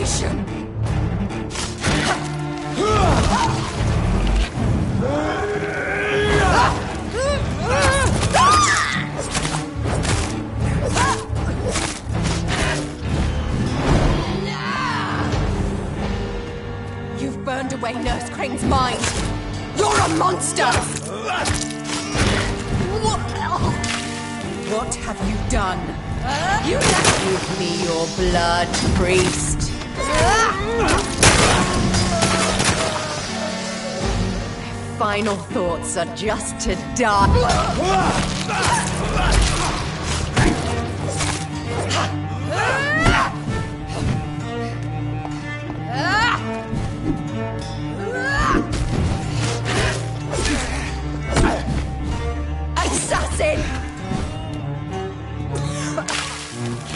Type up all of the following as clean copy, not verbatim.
abomination! You've burned away Nurse Crane's mind! You're a monster! What have you done? You left with me your blood, priest. My final thoughts are just to die. Assassin!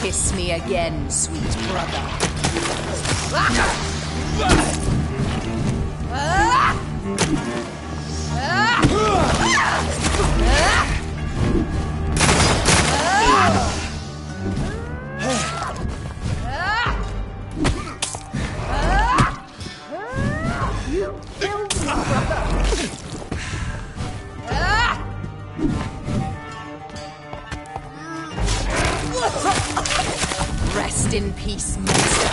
Kiss me again, sweet brother. You killed me, brother. Rest in peace, monster.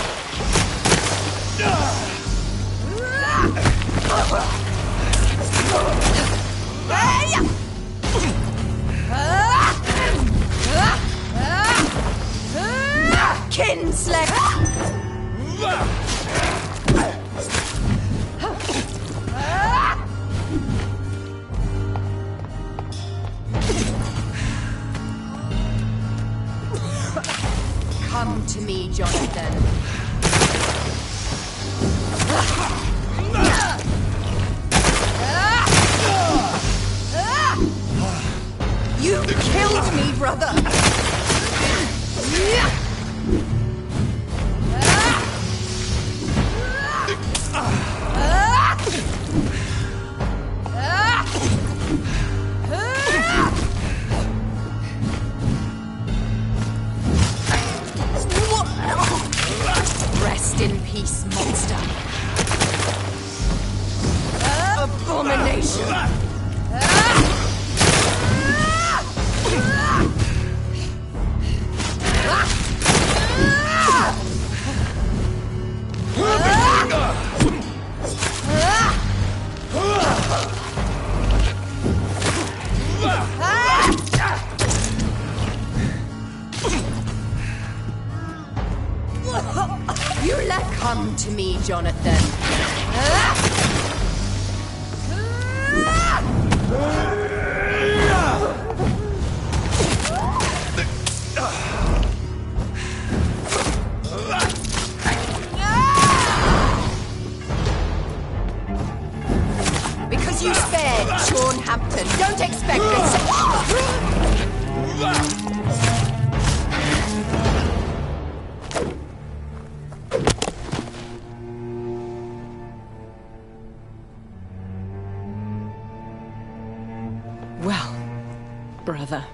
Kinsler! Come to me, Jonathan. You killed me, brother! Rest in peace, monster. Abomination! You let come to me, Jonathan. Because you spared Sean Hampton, don't expect this. Well, brother,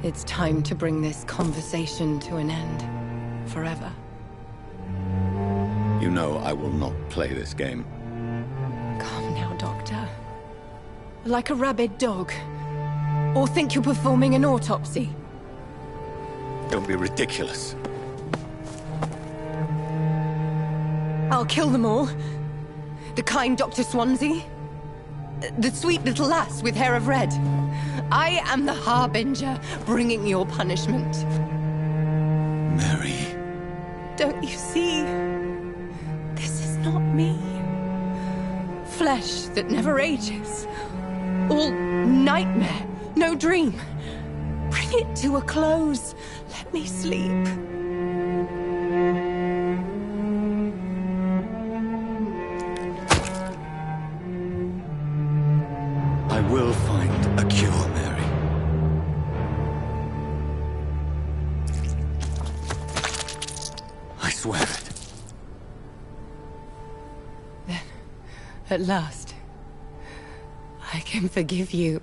it's time to bring this conversation to an end. Forever. You know I will not play this game. Calm now, Doctor. Like a rabid dog. Or think you're performing an autopsy. Don't be ridiculous. I'll kill them all. The kind Dr. Swansea. The sweet little lass with hair of red. I am the Harbinger, bringing your punishment. Mary. Don't you see? This is not me. Flesh that never ages. All nightmare, no dream. Bring it to a close. Let me sleep. I will find a cure, Mary. I swear it. Then, at last, I can forgive you.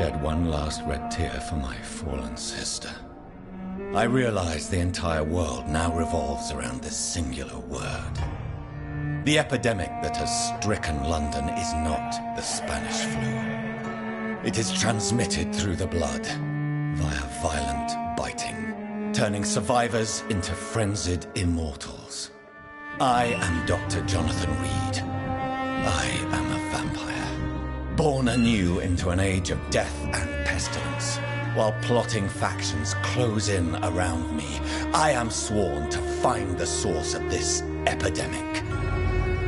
shed one last red tear for my fallen sister. I realize the entire world now revolves around this singular word. The epidemic that has stricken London is not the Spanish flu. It is transmitted through the blood, via violent biting, turning survivors into frenzied immortals. I am Dr. Jonathan Reed. I am a vampire, born anew into an age of death and pestilence. While plotting factions close in around me, I am sworn to find the source of this epidemic.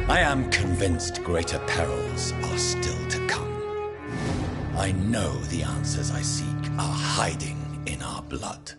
I am convinced greater perils are still to come. I know the answers I seek are hiding in our blood.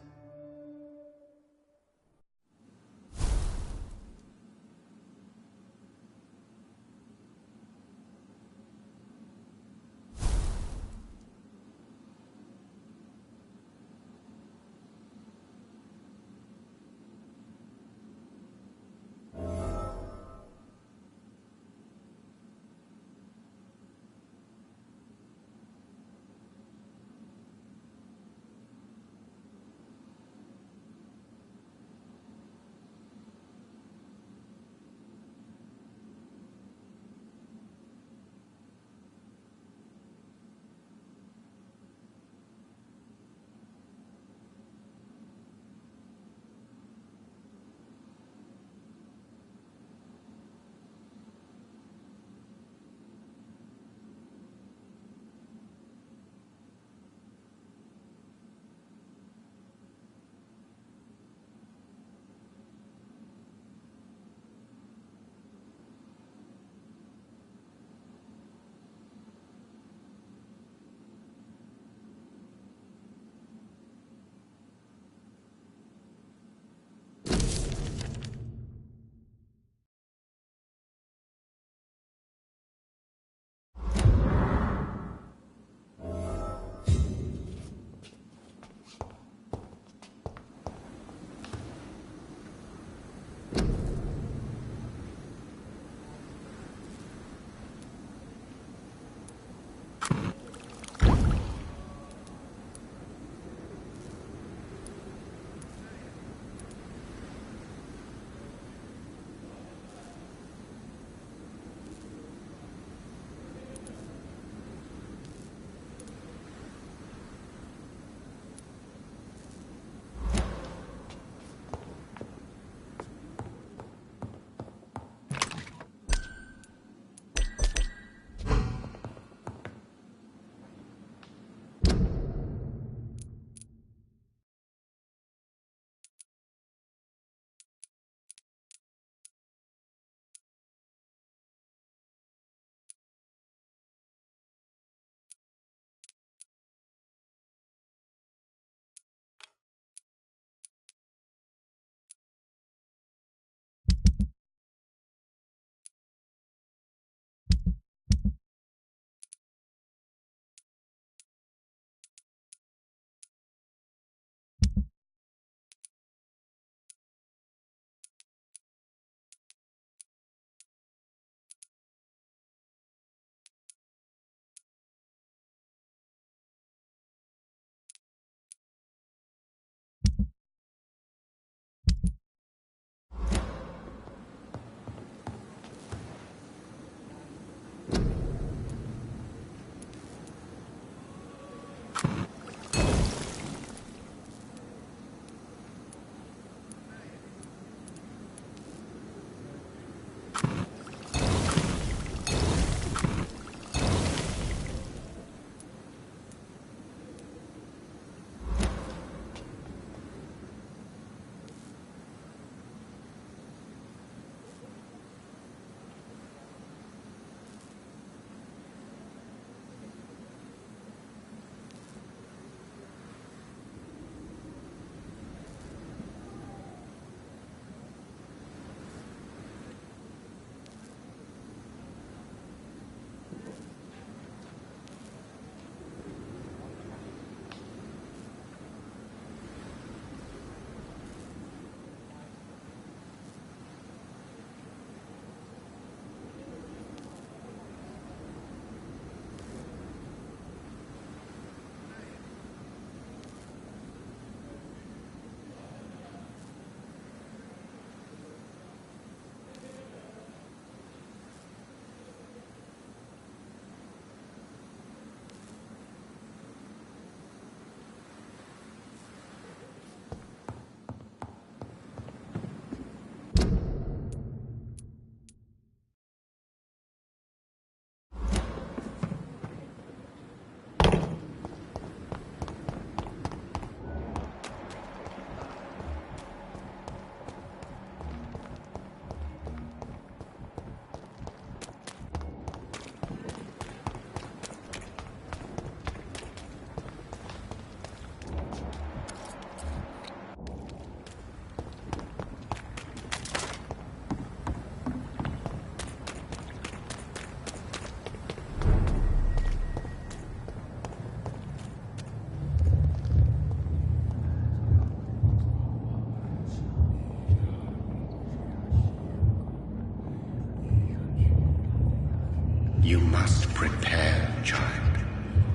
You must prepare, child,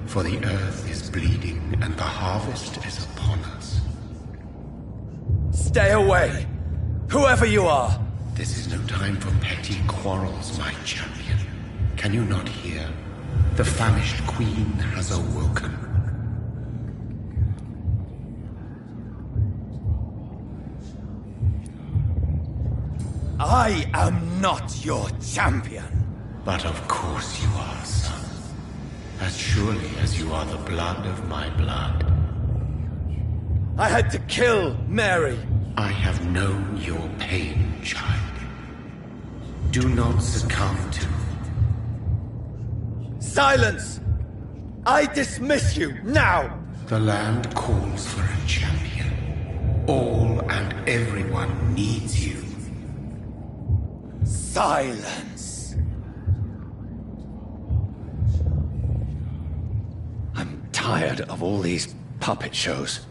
for the earth is bleeding and the harvest is upon us. Stay away! Whoever you are! This is no time for petty quarrels, my champion. Can you not hear? The famished queen has awoken. I am not your champion. But of course you are, son. As surely as you are the blood of my blood. I had to kill Mary. I have known your pain, child. Do not succumb to... Silence! I dismiss you, now! The land calls for a champion. All and everyone needs you. Silence! I'm tired of all these puppet shows.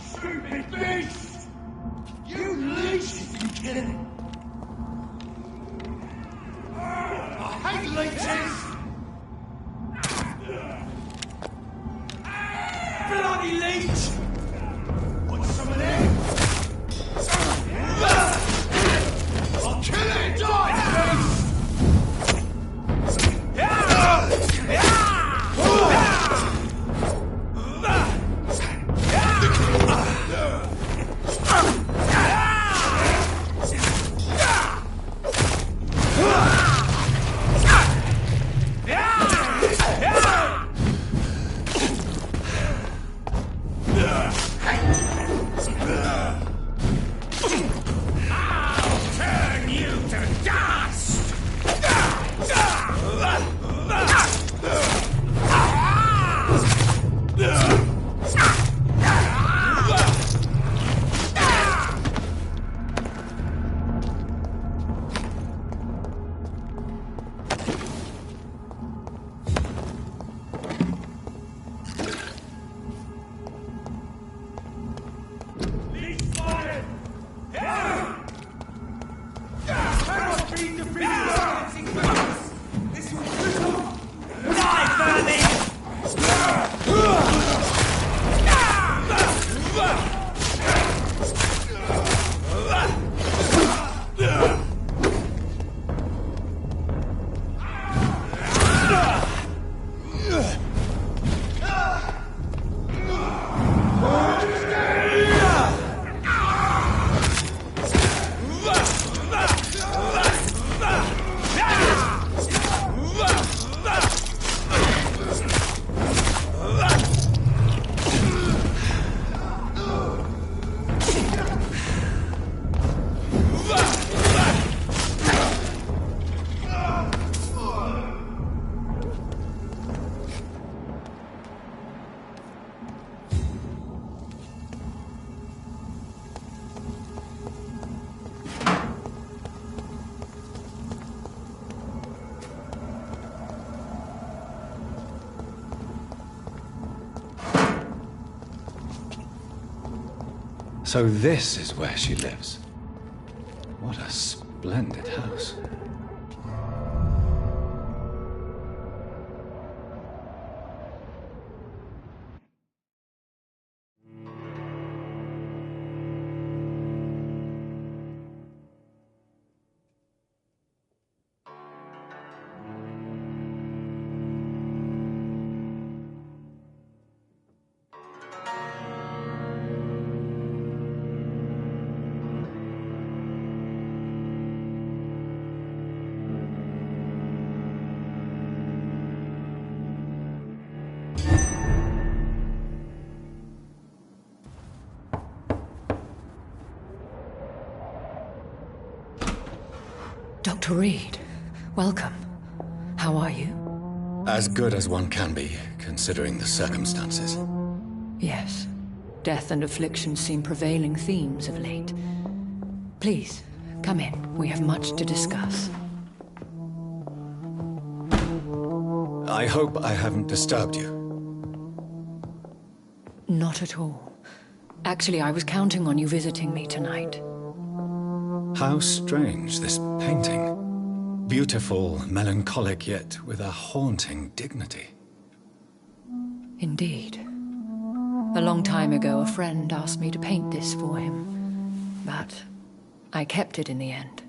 Stupid beast! You leeches can kill him! I hate leeches! Bloody leech! Want some of them? I'll kill it and die, beast! Yeah! So this is where she lives. What a splendid house. Dr. Reed, welcome. How are you? As good as one can be, considering the circumstances. Yes. Death and affliction seem prevailing themes of late. Please, come in. We have much to discuss. I hope I haven't disturbed you. Not at all. Actually, I was counting on you visiting me tonight. How strange, this painting. Beautiful, melancholic, yet with a haunting dignity. Indeed. A long time ago, a friend asked me to paint this for him, but I kept it in the end.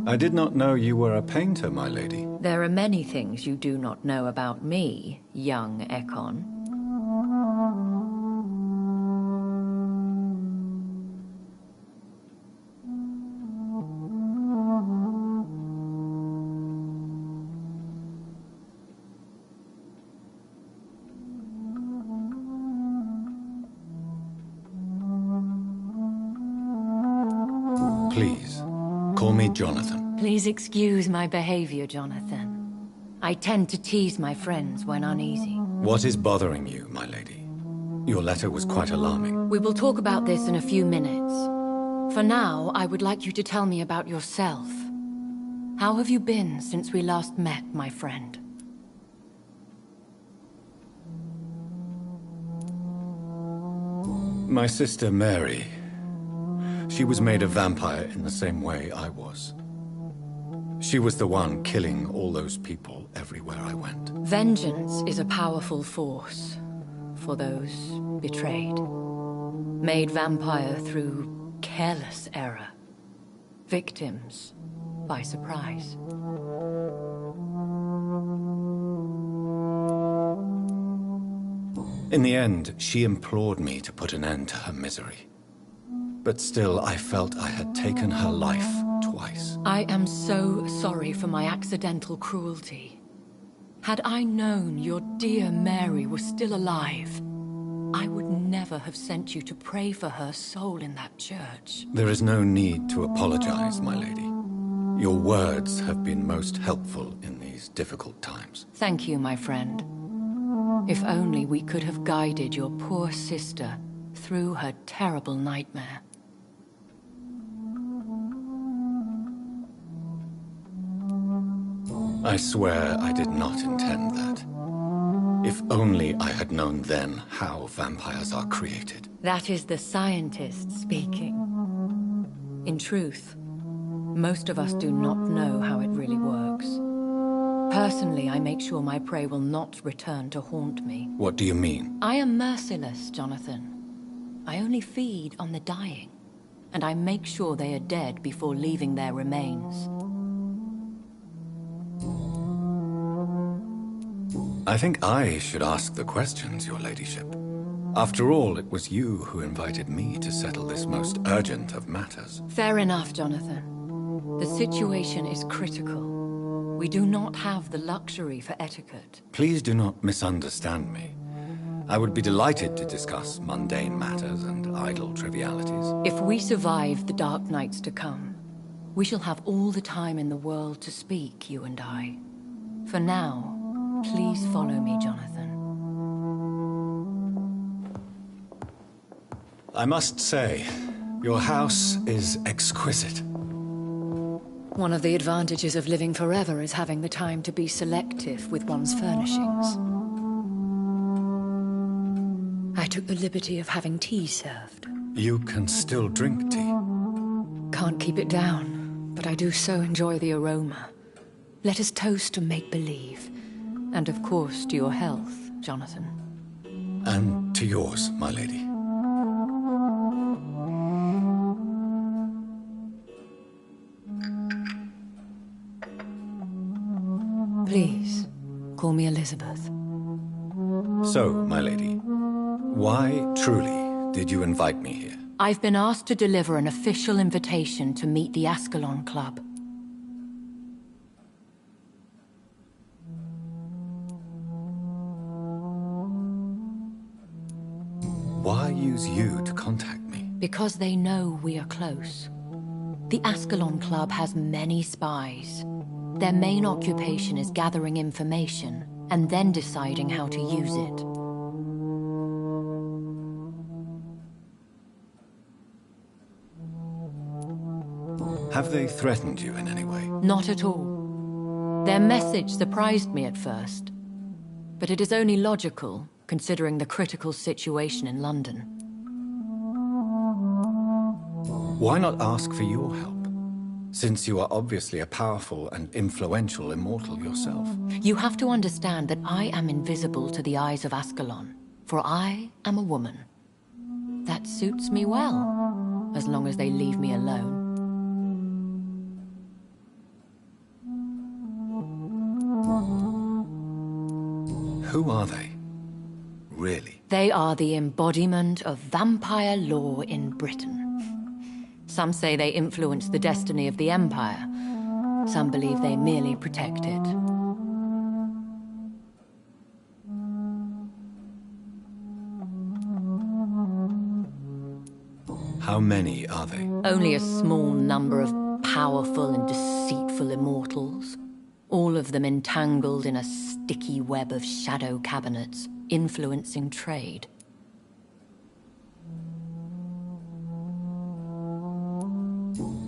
I did not know you were a painter, my lady. There are many things you do not know about me, young Ekon. Please, call me Jonathan. Please excuse my behavior, Jonathan. I tend to tease my friends when uneasy. What is bothering you, my lady? Your letter was quite alarming. We will talk about this in a few minutes. For now, I would like you to tell me about yourself. How have you been since we last met, my friend? My sister Mary. She was made a vampire in the same way I was. She was the one killing all those people everywhere I went. Vengeance is a powerful force for those betrayed. Made vampire through careless error. Victims by surprise. In the end, she implored me to put an end to her misery. But still, I felt I had taken her life twice. I am so sorry for my accidental cruelty. Had I known your dear Mary was still alive, I would never have sent you to pray for her soul in that church. There is no need to apologize, my lady. Your words have been most helpful in these difficult times. Thank you, my friend. If only we could have guided your poor sister through her terrible nightmare. I swear I did not intend that. If only I had known then how vampires are created. That is the scientist speaking. In truth, most of us do not know how it really works. Personally, I make sure my prey will not return to haunt me. What do you mean? I am merciless, Jonathan. I only feed on the dying, and I make sure they are dead before leaving their remains. I think I should ask the questions, your ladyship. After all, it was you who invited me to settle this most urgent of matters. Fair enough, Jonathan. The situation is critical. We do not have the luxury for etiquette. Please do not misunderstand me. I would be delighted to discuss mundane matters and idle trivialities. If we survive the dark nights to come, we shall have all the time in the world to speak, you and I. For now, please follow me, Jonathan. I must say, your house is exquisite. One of the advantages of living forever is having the time to be selective with one's furnishings. I took the liberty of having tea served. You can still drink tea. Can't keep it down, but I do so enjoy the aroma. Let us toast to make-believe. And of course, to your health, Jonathan. And to yours, my lady. Please, call me Elizabeth. So, my lady, why truly did you invite me here? I've been asked to deliver an official invitation to meet the Ascalon Club. Why use you to contact me? Because they know we are close. The Ascalon Club has many spies. Their main occupation is gathering information and then deciding how to use it. Have they threatened you in any way? Not at all. Their message surprised me at first, but it is only logical, considering the critical situation in London. Why not ask for your help? Since you are obviously a powerful and influential immortal yourself. You have to understand that I am invisible to the eyes of Ascalon, for I am a woman. That suits me well, as long as they leave me alone. Who are they? Really? They are the embodiment of vampire law in Britain. Some say they influence the destiny of the Empire. Some believe they merely protect it. How many are they? Only a small number of powerful and deceitful immortals. All of them entangled in a sticky web of shadow cabinets, influencing trade.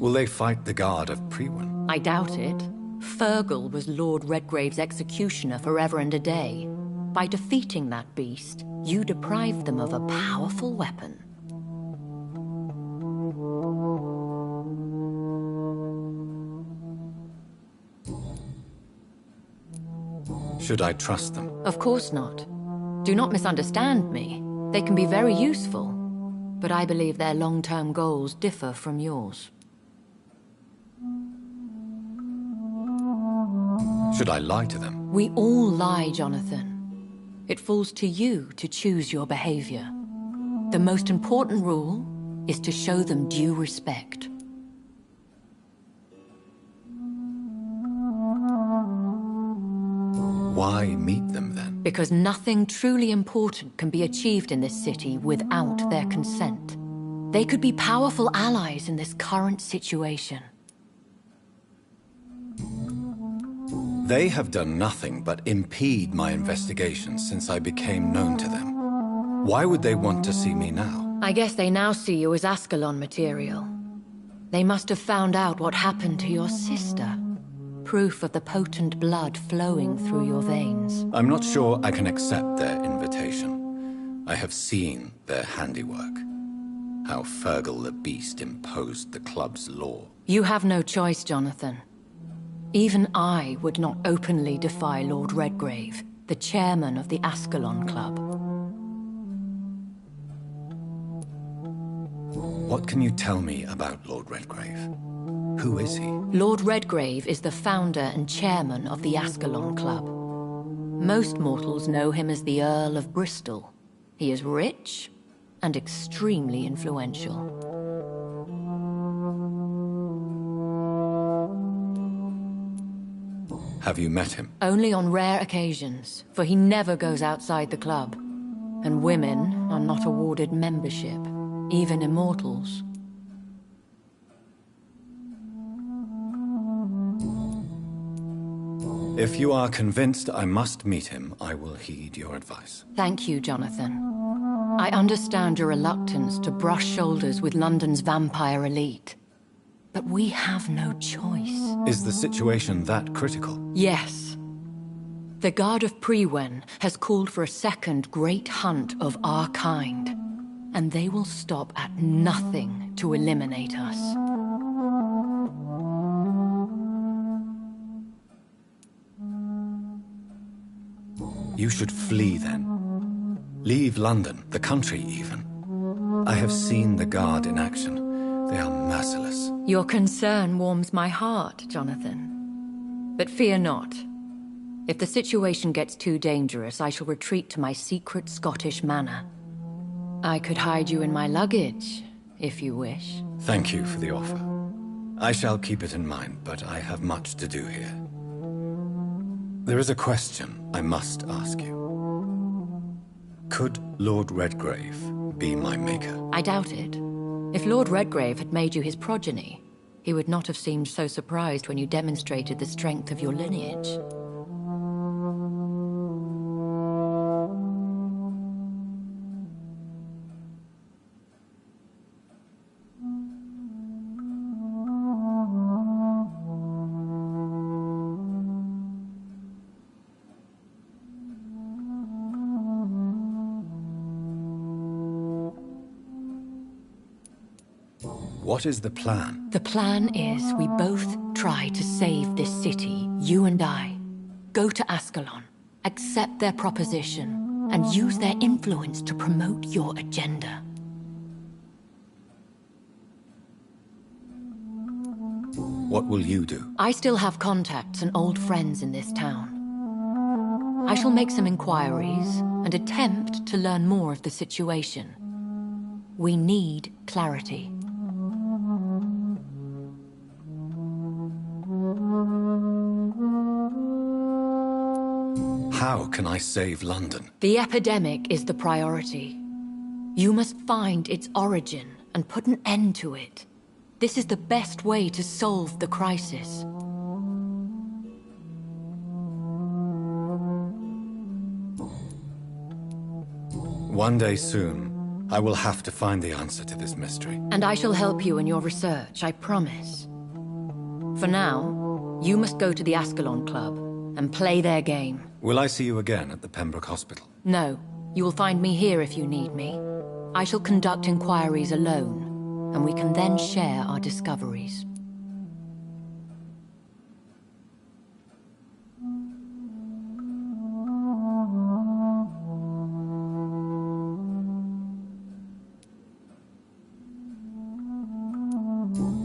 Will they fight the guard of Priwen? I doubt it. Fergal was Lord Redgrave's executioner forever and a day. By defeating that beast, you deprived them of a powerful weapon. Should I trust them? Of course not. Do not misunderstand me. They can be very useful, but I believe their long-term goals differ from yours. Should I lie to them? We all lie, Jonathan. It falls to you to choose your behavior. The most important rule is to show them due respect. Why meet them then? Because nothing truly important can be achieved in this city without their consent. They could be powerful allies in this current situation. They have done nothing but impede my investigations since I became known to them. Why would they want to see me now? I guess they now see you as Ascalon material. They must have found out what happened to your sister. Proof of the potent blood flowing through your veins. I'm not sure I can accept their invitation. I have seen their handiwork. How Fergal the Beast imposed the club's law. You have no choice, Jonathan. Even I would not openly defy Lord Redgrave, the chairman of the Ascalon Club. What can you tell me about Lord Redgrave? Who is he? Lord Redgrave is the founder and chairman of the Ascalon Club. Most mortals know him as the Earl of Bristol. He is rich and extremely influential. Have you met him? Only on rare occasions, for he never goes outside the club. And women are not awarded membership, even immortals. If you are convinced I must meet him, I will heed your advice. Thank you, Jonathan. I understand your reluctance to brush shoulders with London's vampire elite. But we have no choice. Is the situation that critical? Yes. The God of Priwen has called for a second great hunt of our kind, and they will stop at nothing to eliminate us. You should flee then. Leave London, the country even. I have seen the Guard in action. They are merciless. Your concern warms my heart, Jonathan. But fear not. If the situation gets too dangerous, I shall retreat to my secret Scottish manor. I could hide you in my luggage, if you wish. Thank you for the offer. I shall keep it in mind, but I have much to do here. There is a question I must ask you. Could Lord Redgrave be my maker? I doubt it. If Lord Redgrave had made you his progeny, he would not have seemed so surprised when you demonstrated the strength of your lineage. What is the plan? The plan is we both try to save this city, you and I. Go to Ascalon, accept their proposition, and use their influence to promote your agenda. What will you do? I still have contacts and old friends in this town. I shall make some inquiries and attempt to learn more of the situation. We need clarity. How can I save London? The epidemic is the priority. You must find its origin and put an end to it. This is the best way to solve the crisis. One day soon, I will have to find the answer to this mystery. And I shall help you in your research, I promise. For now, you must go to the Ascalon Club and play their game. Will I see you again at the Pembroke Hospital? No, you will find me here if you need me. I shall conduct inquiries alone, and we can then share our discoveries.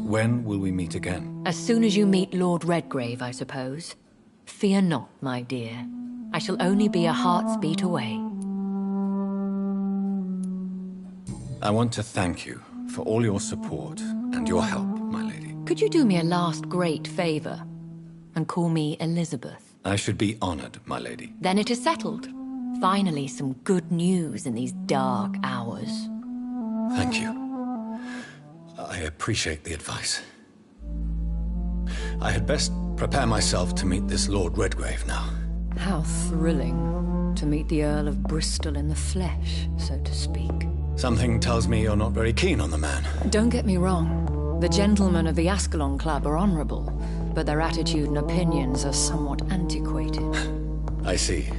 When will we meet again? As soon as you meet Lord Redgrave, I suppose. Fear not, my dear. I shall only be a heart's beat away. I want to thank you for all your support and your help, my lady. Could you do me a last great favor and call me Elizabeth? I should be honored, my lady. Then it is settled. Finally, some good news in these dark hours. Thank you. I appreciate the advice. I had best prepare myself to meet this Lord Redgrave now. How thrilling to meet the Earl of Bristol in the flesh, so to speak. Something tells me you're not very keen on the man. Don't get me wrong. The gentlemen of the Ascalon Club are honorable, but their attitude and opinions are somewhat antiquated. I see.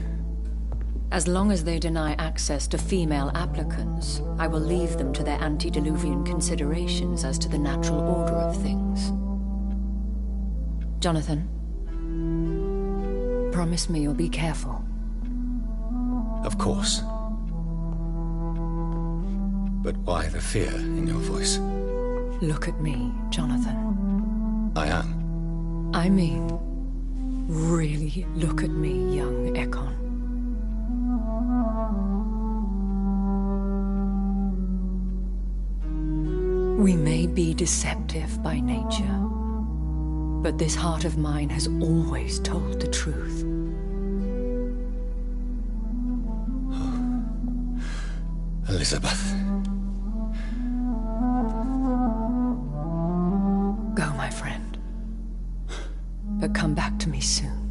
As long as they deny access to female applicants, I will leave them to their antediluvian considerations as to the natural order of things. Jonathan, promise me you'll be careful. Of course. But why the fear in your voice? Look at me, Jonathan. I am. I mean, really look at me, young Ekon. We may be deceptive by nature, but this heart of mine has always told the truth. Elizabeth. Go, my friend. But come back to me soon.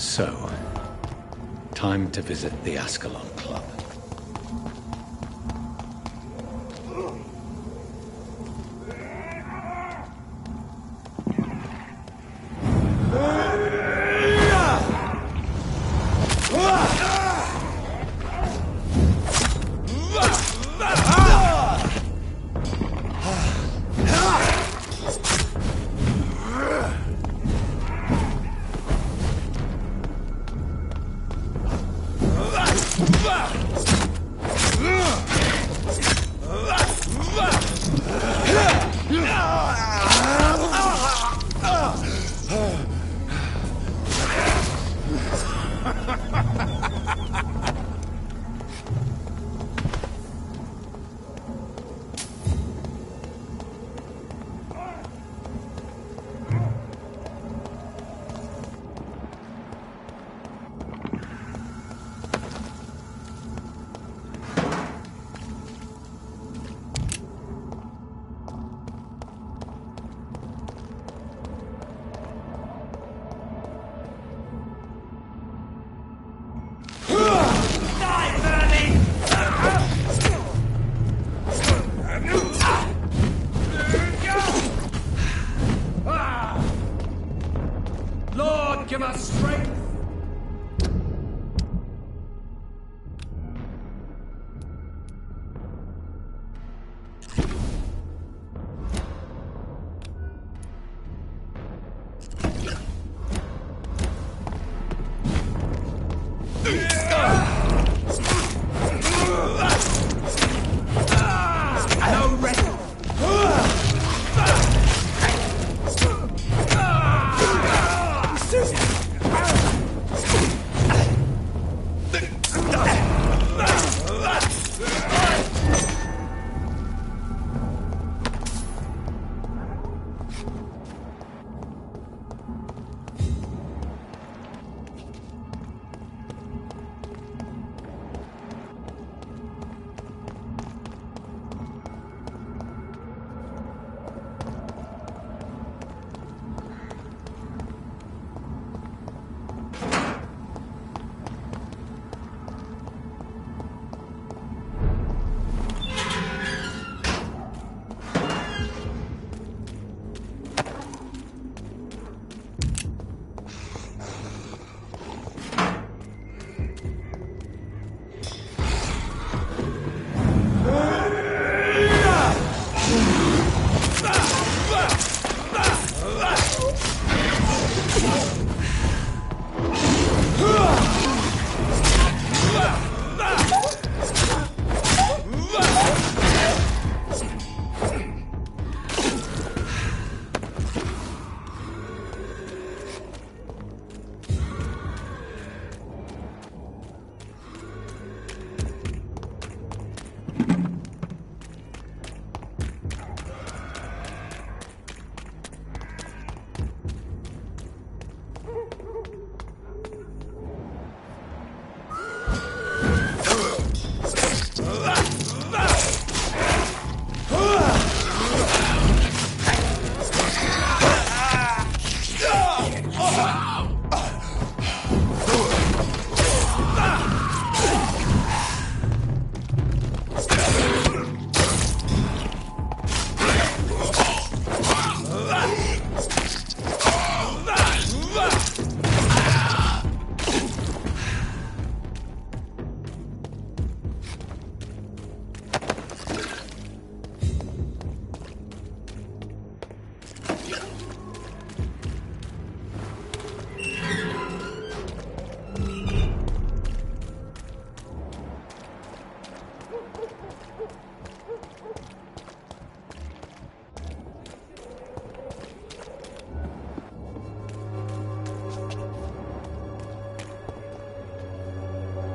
So, time to visit the Ascalon Club. Lord, give us strength! No rest!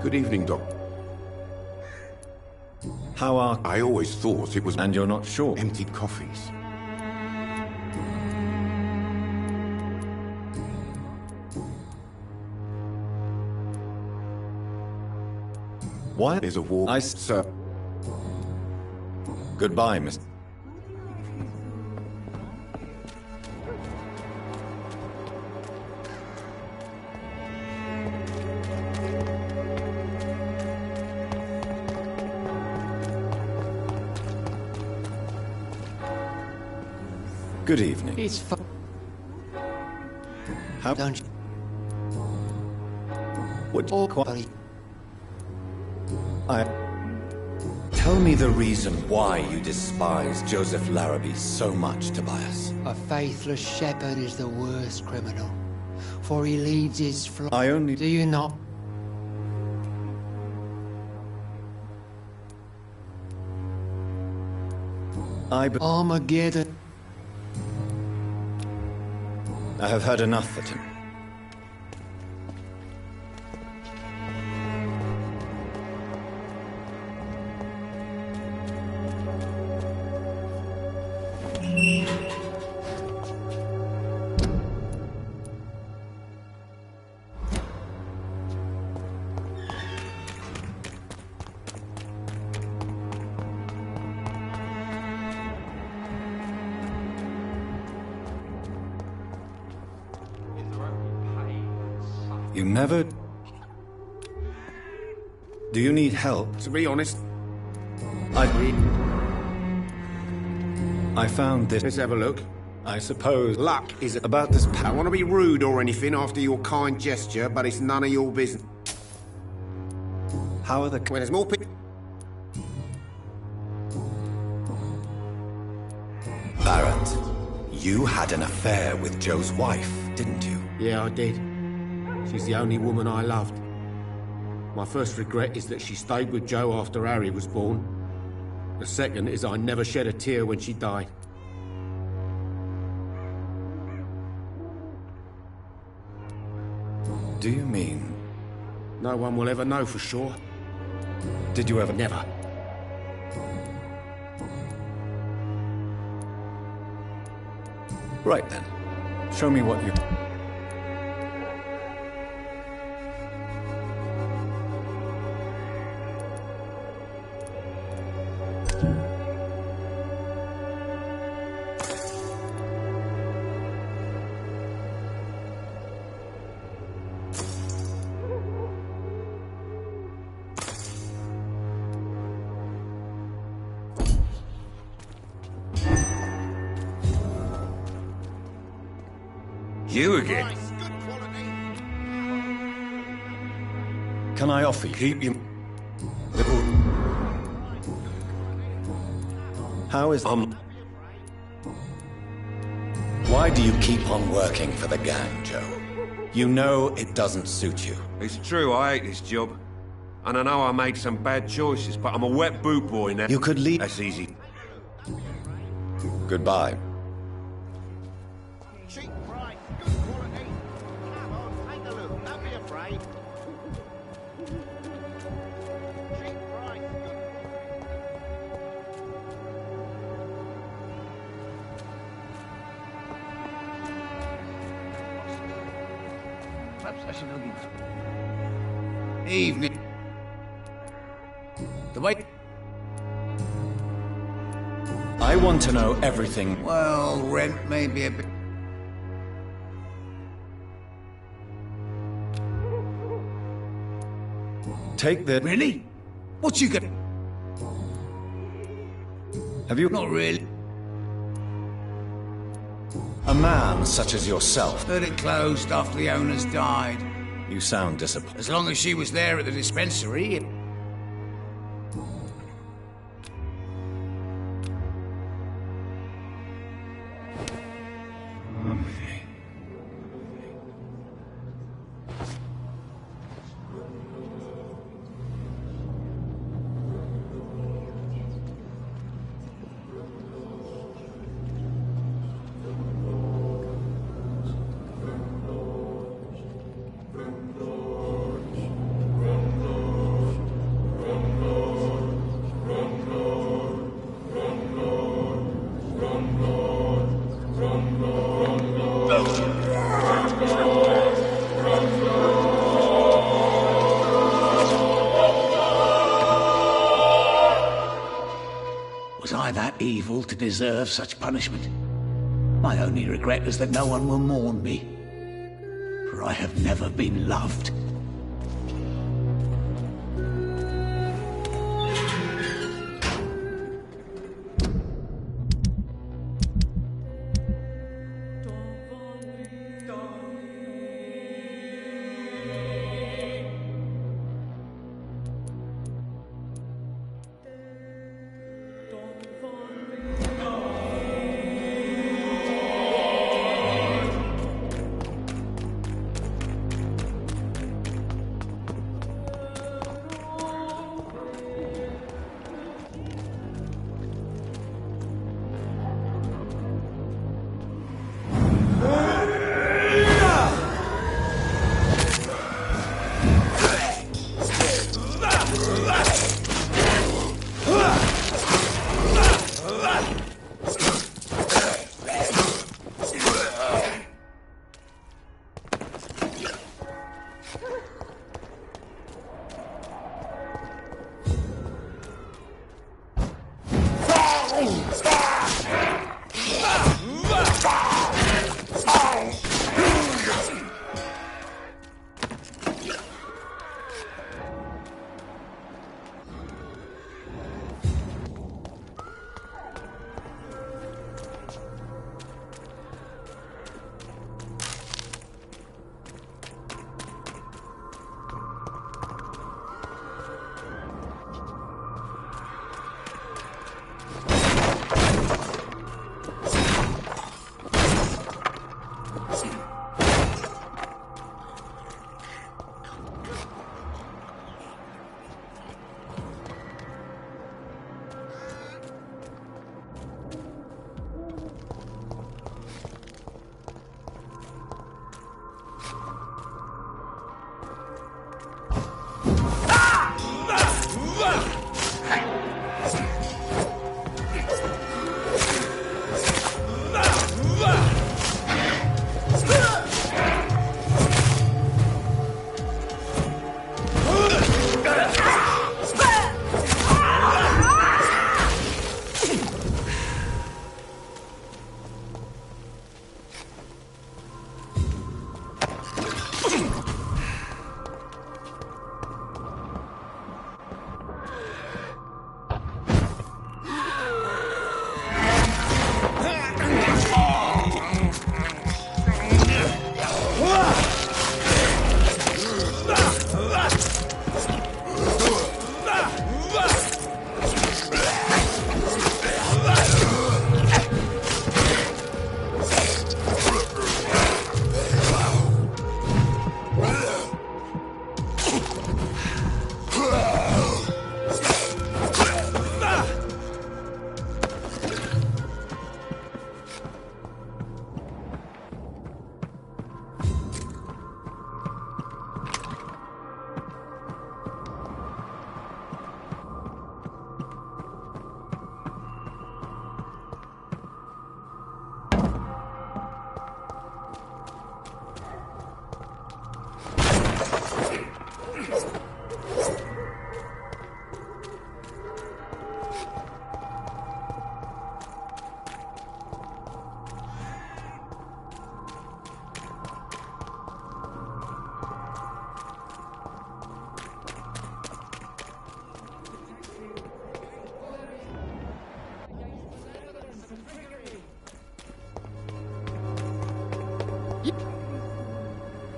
Good evening, Doc. How are... I always thought it was... And you're not sure? Emptied coffees. What? There's a war... Sir... Goodbye, Mr. Good evening. It's How don't you? would Oh, quite... Tell me the reason why you despise Joseph Larrabee so much, Tobias. a faithless shepherd is the worst criminal, for he leads his flock. I only... Do you not? Armageddon. I have heard enough of him. You never... Do you need help? To be honest, I found this... let's have a look. I suppose... Luck is About this I don't want to be rude or anything after your kind gesture, but it's none of your business. How are the... When there's more people... Barrett, you had an affair with Joe's wife, didn't you? Yeah, I did. She's the only woman I loved. My first regret is that she stayed with Joe after Harry was born. The second is I never shed a tear when she died. Do you mean... No one will ever know for sure. Did you ever... Never. Right then. Show me what you... You again? Can I offer you? Keep you... How is... Why do you keep on working for the gang, Joe? You know it doesn't suit you. It's true, I hate this job. And I know I made some bad choices, but I'm a wet boot boy now. You could leave... That's easy. Goodbye. Cheap price, good quality. Come on, take a look. Don't be afraid. Cheap price, Evening. The way... I want to know everything. Well, rent may be a bit... Take the... Really? What you got? Have you... Not really. A man such as yourself. Heard it closed after the owners died. You sound disappointed. As long as she was there at the dispensary, it... Was I that evil to deserve such punishment? My only regret is that no one will mourn me, for I have never been loved.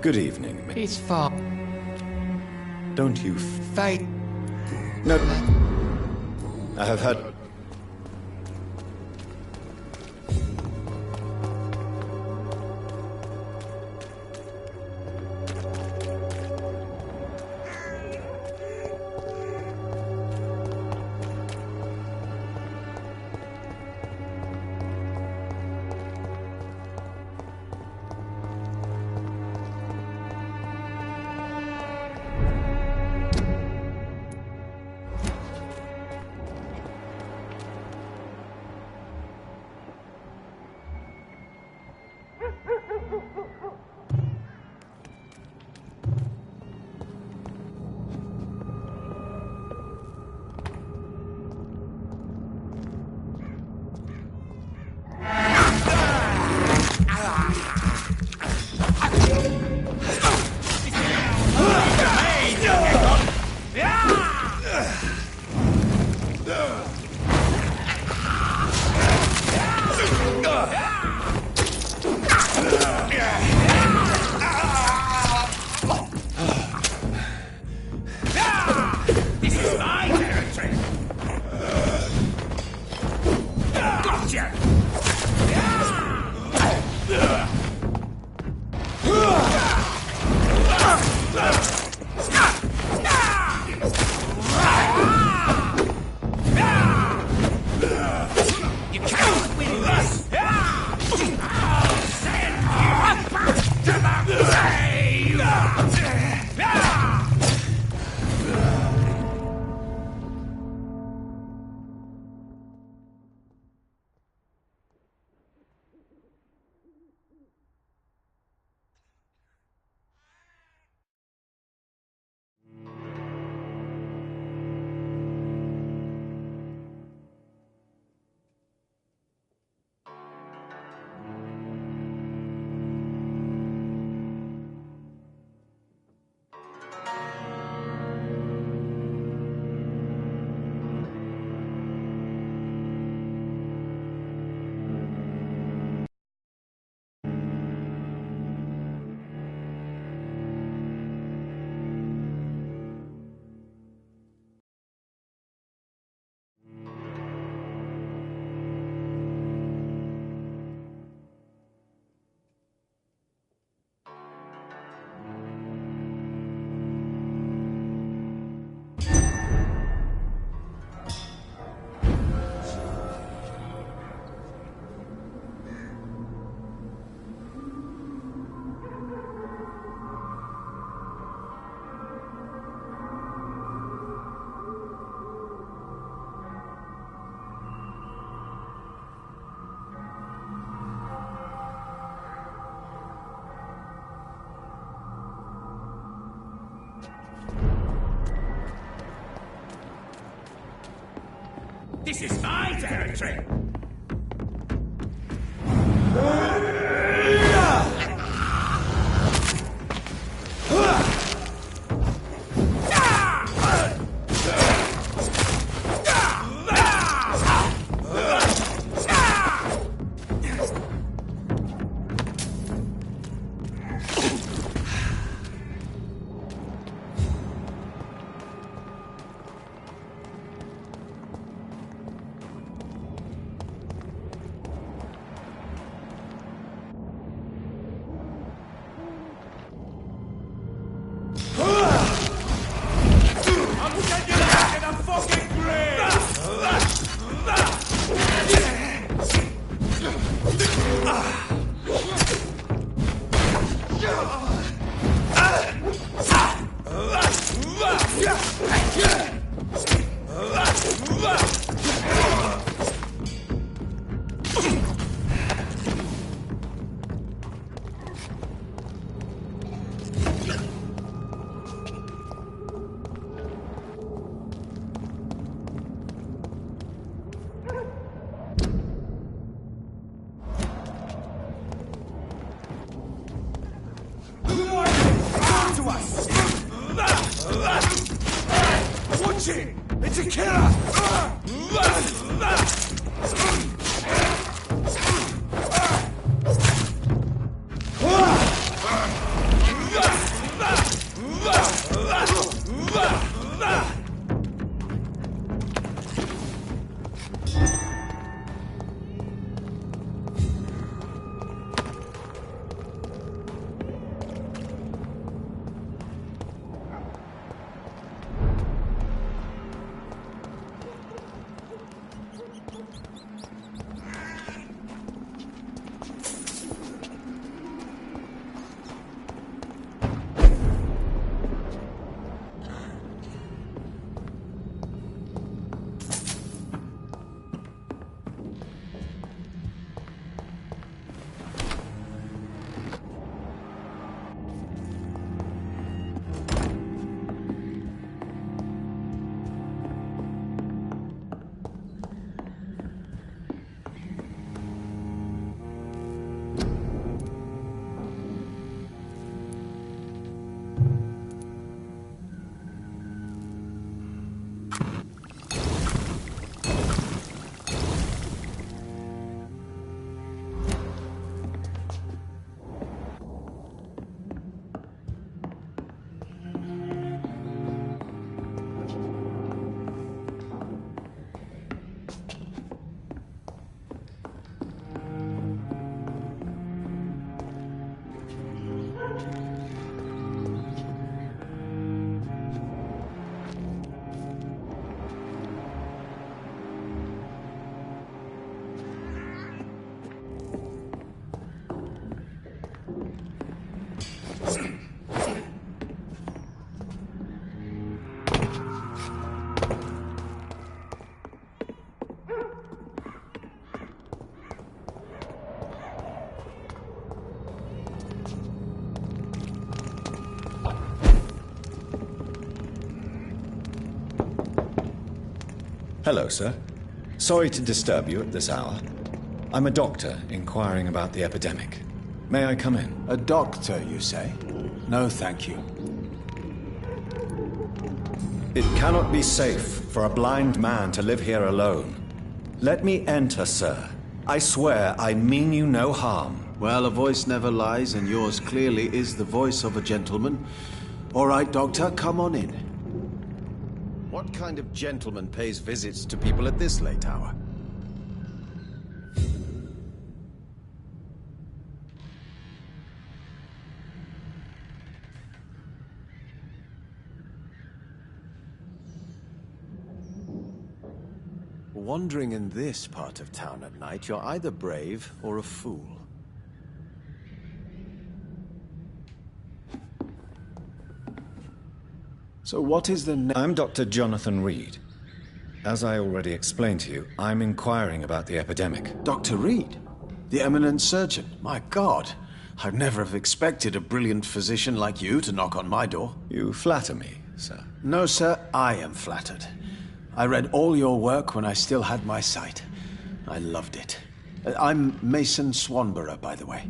Good evening, Miss. It's far. Don't you Fate. No. I have heard... This is my territory! It's a killer! Hello, sir. Sorry to disturb you at this hour. I'm a doctor inquiring about the epidemic. May I come in? A doctor, you say? No, thank you. It cannot be safe for a blind man to live here alone. Let me enter, sir. I swear I mean you no harm. Well, a voice never lies, and yours clearly is the voice of a gentleman. All right, Doctor, come on in. What kind of gentleman pays visits to people at this late hour? Wandering in this part of town at night, you're either brave or a fool. So what is the name? I'm Dr. Jonathan Reed. As I already explained to you, I'm inquiring about the epidemic. Dr. Reed? The eminent surgeon? My God, I'd never have expected a brilliant physician like you to knock on my door. You flatter me, sir. No, sir, I am flattered. I read all your work when I still had my sight. I loved it. I'm Mason Swanborough, by the way.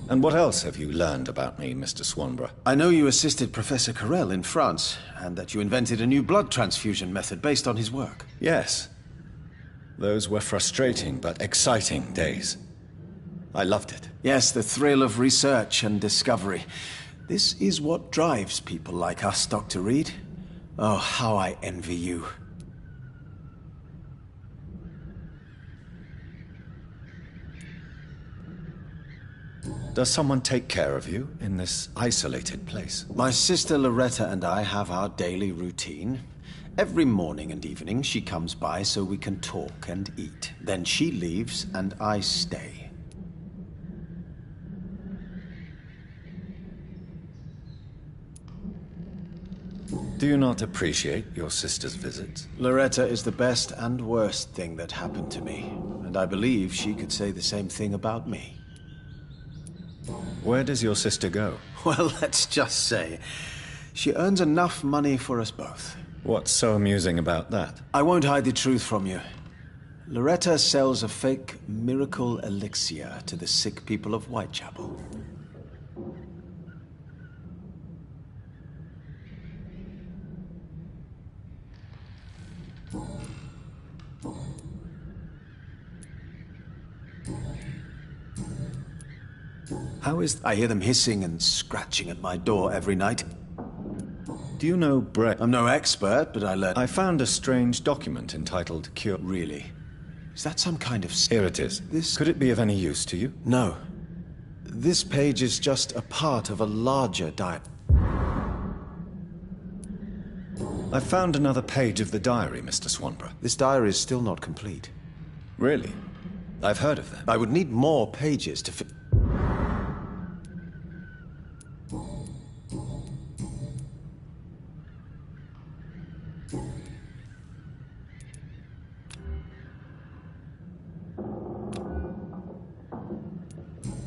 And what else have you learned about me, Mr. Swanborough? I know you assisted Professor Carell in France, and that you invented a new blood transfusion method based on his work. Yes. Those were frustrating but exciting days. I loved it. Yes, the thrill of research and discovery. This is what drives people like us, Dr. Reed. Oh, how I envy you. Does someone take care of you in this isolated place? My sister Loretta and I have our daily routine. Every morning and evening she comes by so we can talk and eat. Then she leaves and I stay. Do you not appreciate your sister's visits? Loretta is the best and worst thing that happened to me, and I believe she could say the same thing about me. Where does your sister go? Well, let's just say, she earns enough money for us both. What's so amusing about that? I won't hide the truth from you. Loretta sells a fake miracle elixir to the sick people of Whitechapel. How is... I hear them hissing and scratching at my door every night. Do you know Brett? I'm no expert, but I learned... I found a strange document entitled Cure... Really? Is that some kind of... Here it is. Could it be of any use to you? No. This page is just a part of a larger diary. I found another page of the diary, Mr. Swanborough. This diary is still not complete. Really? I've heard of them. I would need more pages to fit...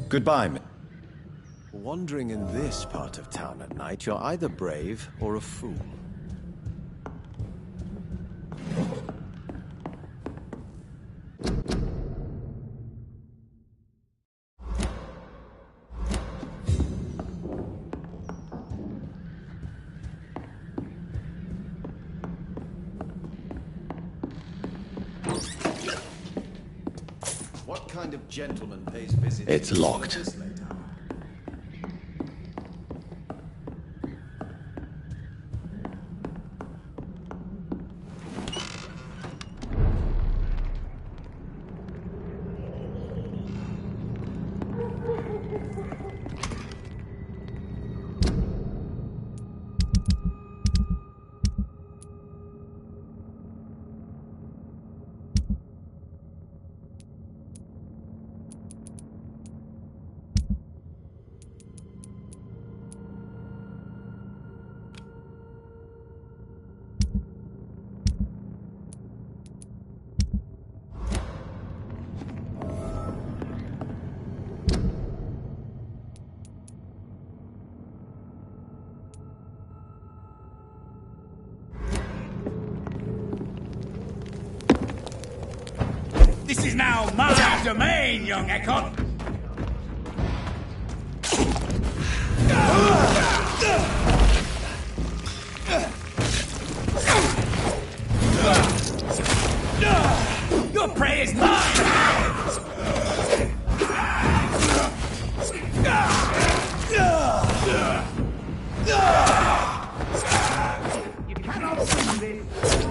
Goodbye, Wandering in this part of town at night, you're either brave or a fool. What kind of gentleman pays visits? It's locked. This is now my domain, young Ekon! Your prey is mine! You cannot win this!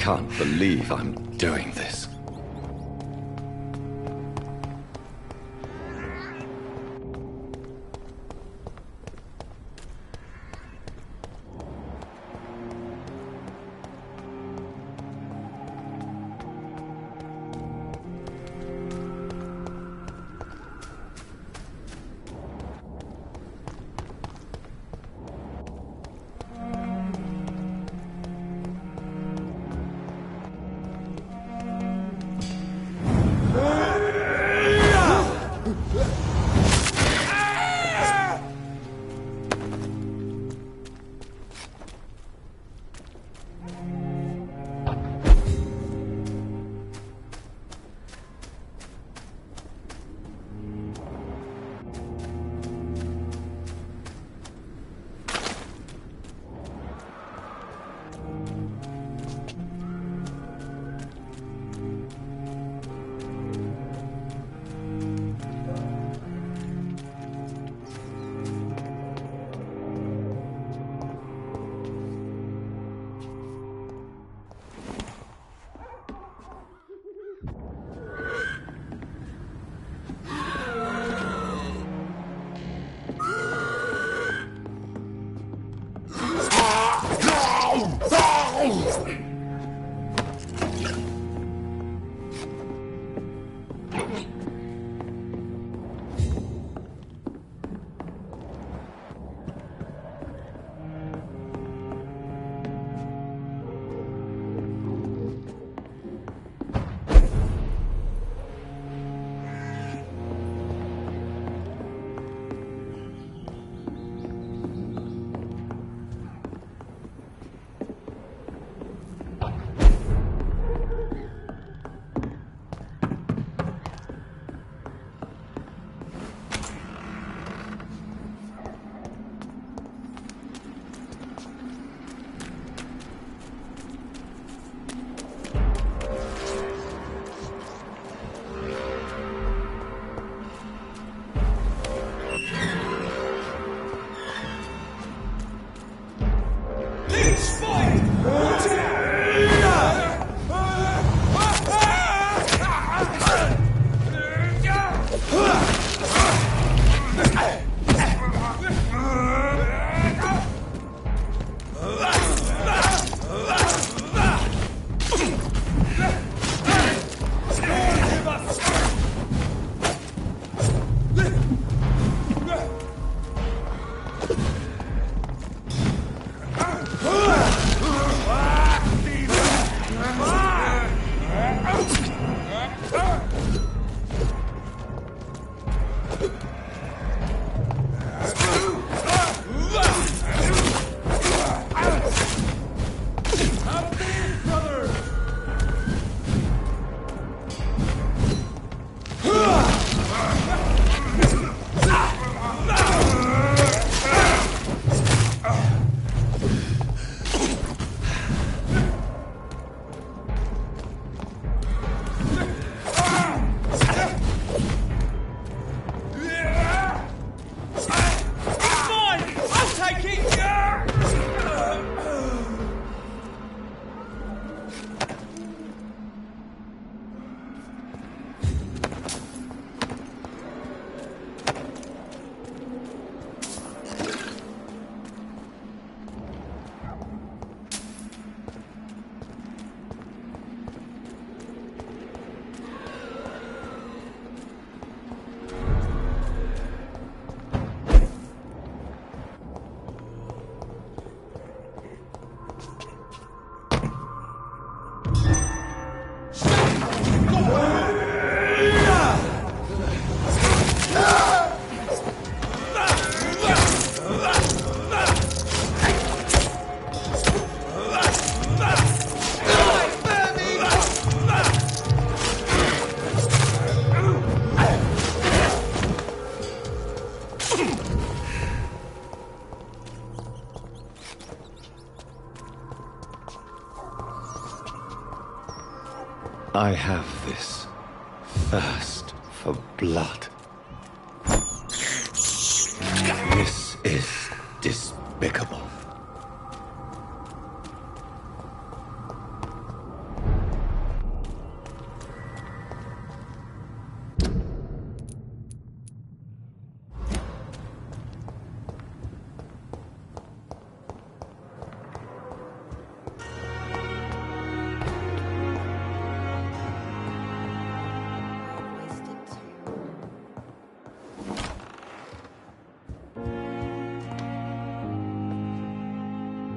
can't believe I'm doing this. I have this thirst for blood. This is despicable.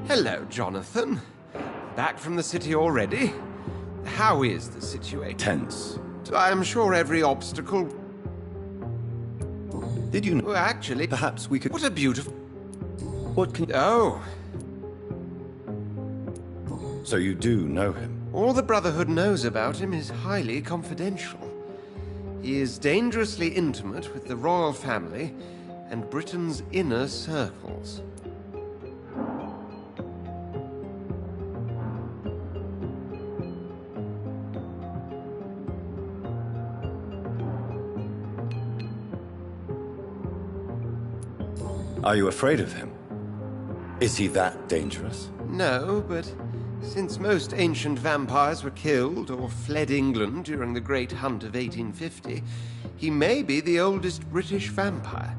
Hello, Jonathan. Back from the city already? How is the situation? Tense. I am sure every obstacle... Did you know? Well, actually... Perhaps we could... What a beautiful... What can... Oh. So you do know him? All the Brotherhood knows about him is highly confidential. He is dangerously intimate with the royal family and Britain's inner circles. Are you afraid of him? Is he that dangerous? No, but since most ancient vampires were killed or fled England during the Great Hunt of 1850, he may be the oldest British vampire.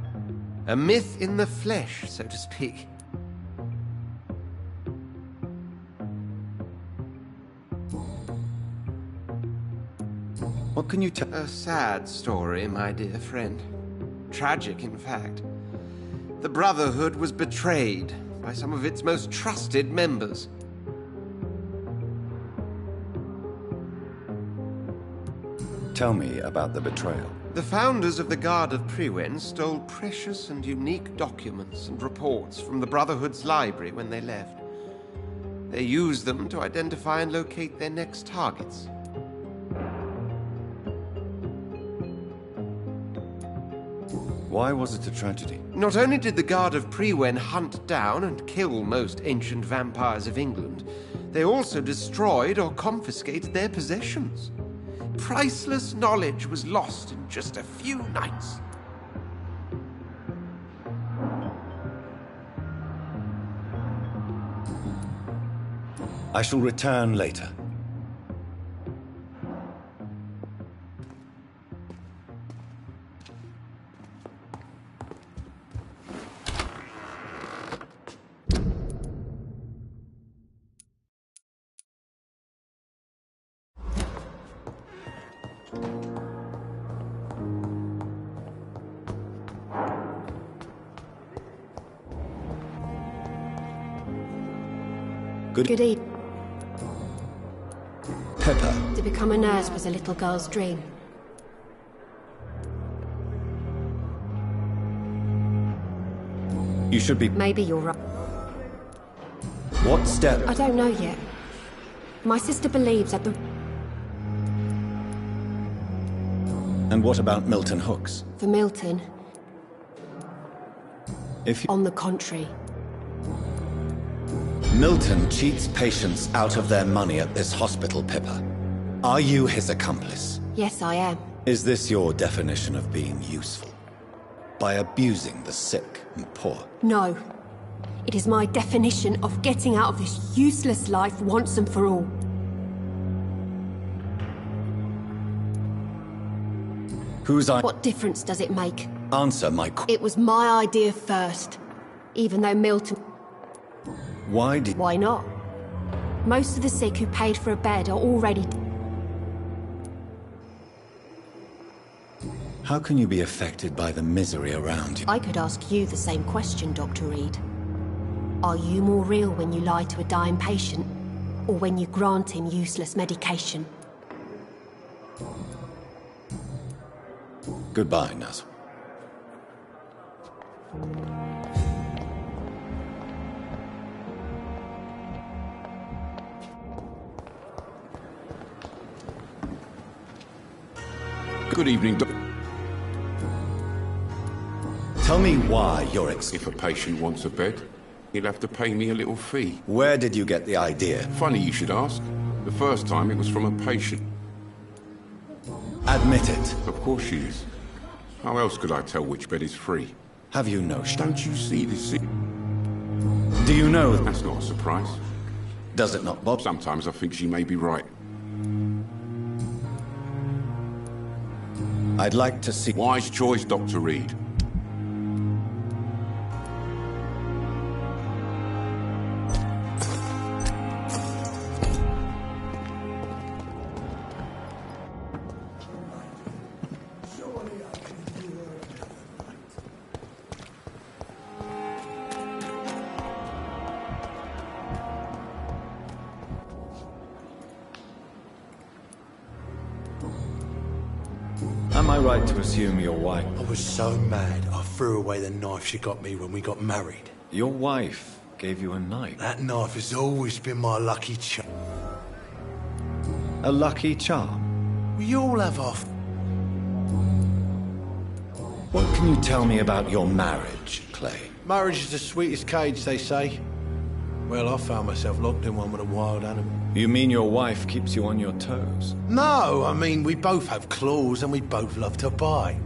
A myth in the flesh, so to speak. What can you tell? A sad story, my dear friend. Tragic, in fact. The Brotherhood was betrayed by some of its most trusted members. Tell me about the betrayal. The founders of the Guard of Priwen stole precious and unique documents and reports from the Brotherhood's library when they left. They used them to identify and locate their next targets. Why was it a tragedy? Not only did the Guard of Priwen hunt down and kill most ancient vampires of England, they also destroyed or confiscated their possessions. Priceless knowledge was lost in just a few nights. I shall return later. Good evening. Pippa. To become a nurse was a little girl's dream. You should be... Maybe you're right. What step? I don't know yet. My sister believes that the... And what about Milton Hooks? For Milton... If you... On the contrary. Milton cheats patients out of their money at this hospital, Pippa. Are you his accomplice? Yes, I am. Is this your definition of being useful? By abusing the sick and poor? No. It is my definition of getting out of this useless life once and for all. What difference does it make? Answer my... It was my idea first. Even though Milton... Why did... Why not? Most of the sick who paid for a bed are already... How can you be affected by the misery around you? I could ask you the same question, Dr. Reed. Are you more real when you lie to a dying patient, or when you grant him useless medication? Goodbye, nurse. Good evening, Doctor. Tell me why you're If a patient wants a bed, he'll have to pay me a little fee. Where did you get the idea? Funny you should ask. The first time it was from a patient. Admit it. Of course she is. How else could I tell which bed is free? Have you no... Don't you see this? Do you know... That's not a surprise. Does it not, Bob? Sometimes I think she may be right. I'd like to see... Wise choice, Dr. Reed. Am I right to assume your wife... I was so mad, I threw away the knife she got me when we got married. Your wife gave you a knife? That knife has always been my lucky charm. A lucky charm? We all have our... What can you tell me about your marriage, Clay? Marriage is the sweetest cage, they say. Well, I found myself locked in one with a wild animal. You mean your wife keeps you on your toes? No, I mean, we both have claws and we both love to bite.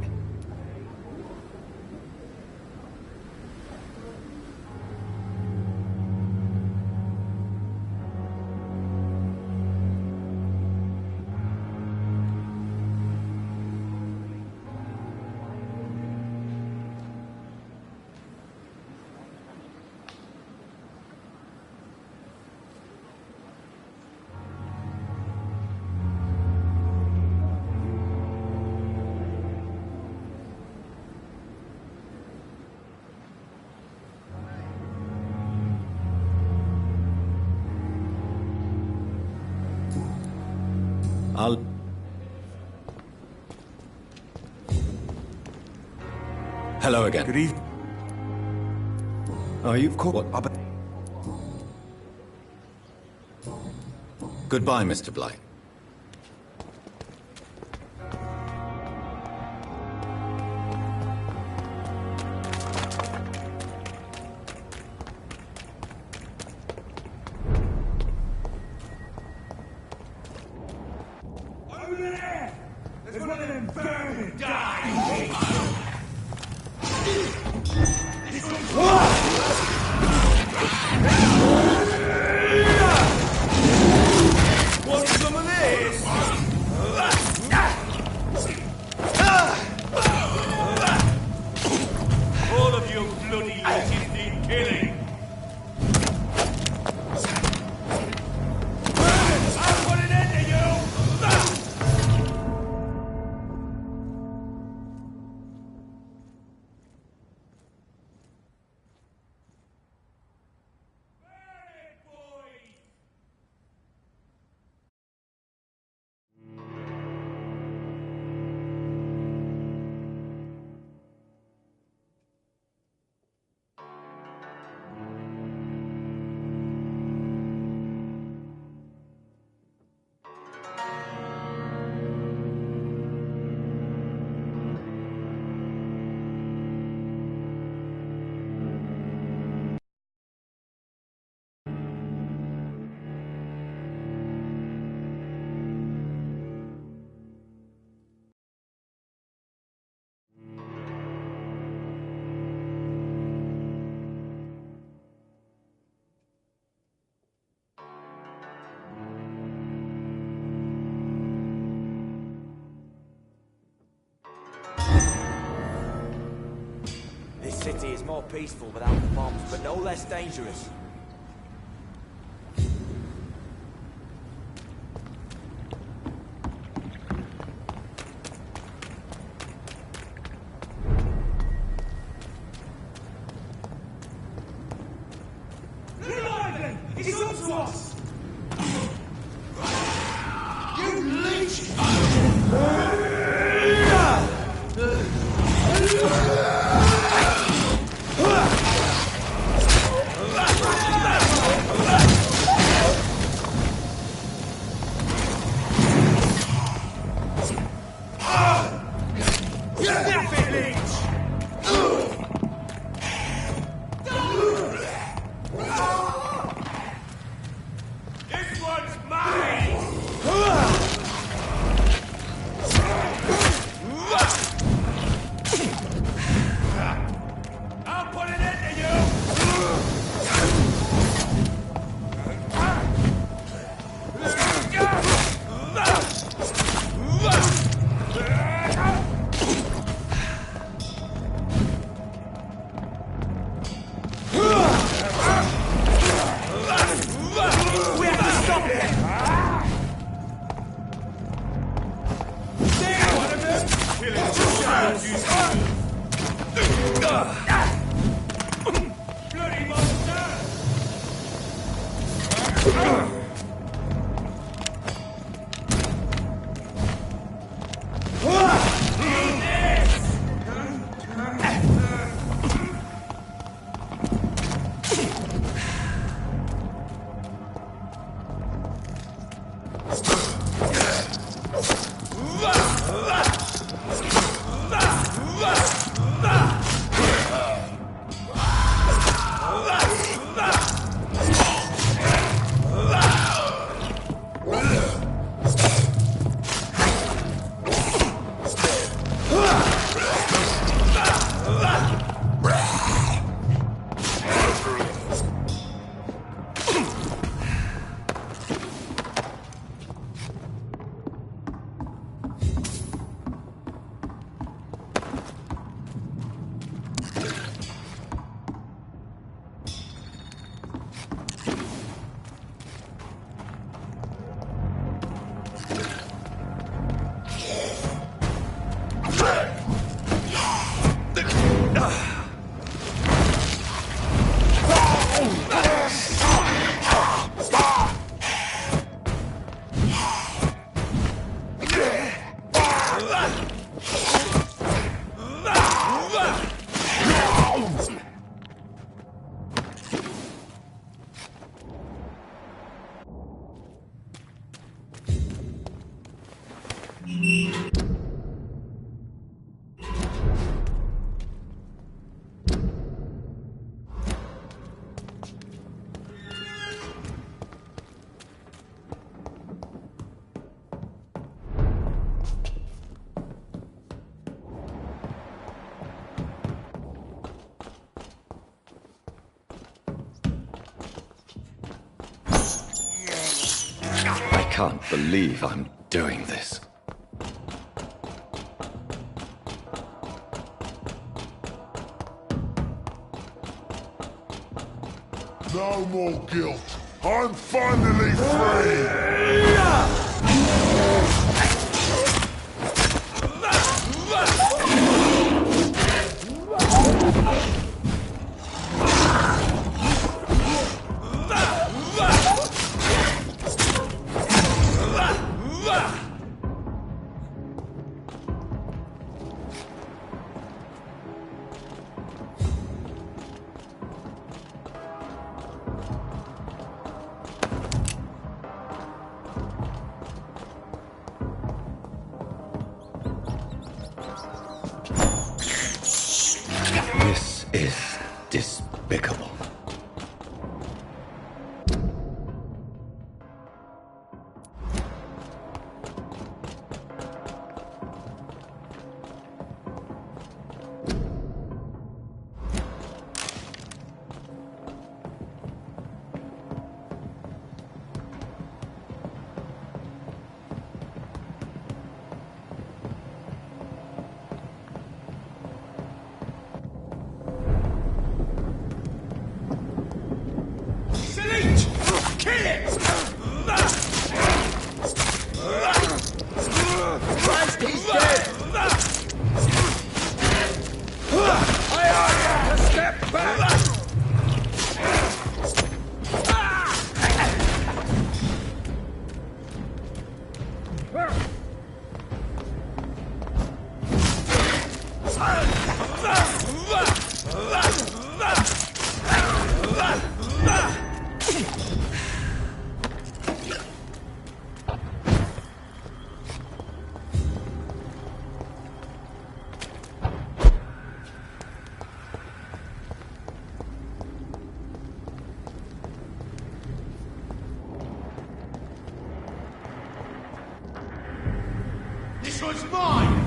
Hello again. Good evening. Oh, you've caught... Goodbye, Mr. Blight. Over there! There's one of them vermin! Die! Want some of this? All of you bloody witches need killing! I'll put an end to you! This city is more peaceful without the bombs, but no less dangerous. Little Ivan! He's up to us! You leech! Snap it, leech! This one's mine! I'll put an end to you! We have to stop it! There, one of them! Kill it, bloody monster! I can't believe I'm doing this. No more guilt. I'm finally free! This is despicable. This one's mine!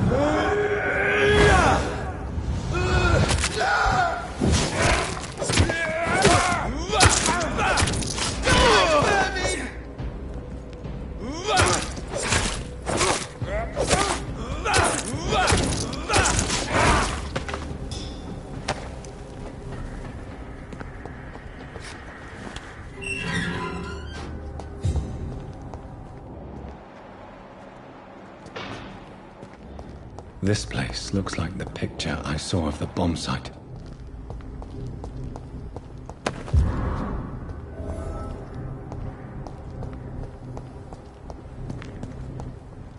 This place looks like the picture I saw of the bomb site.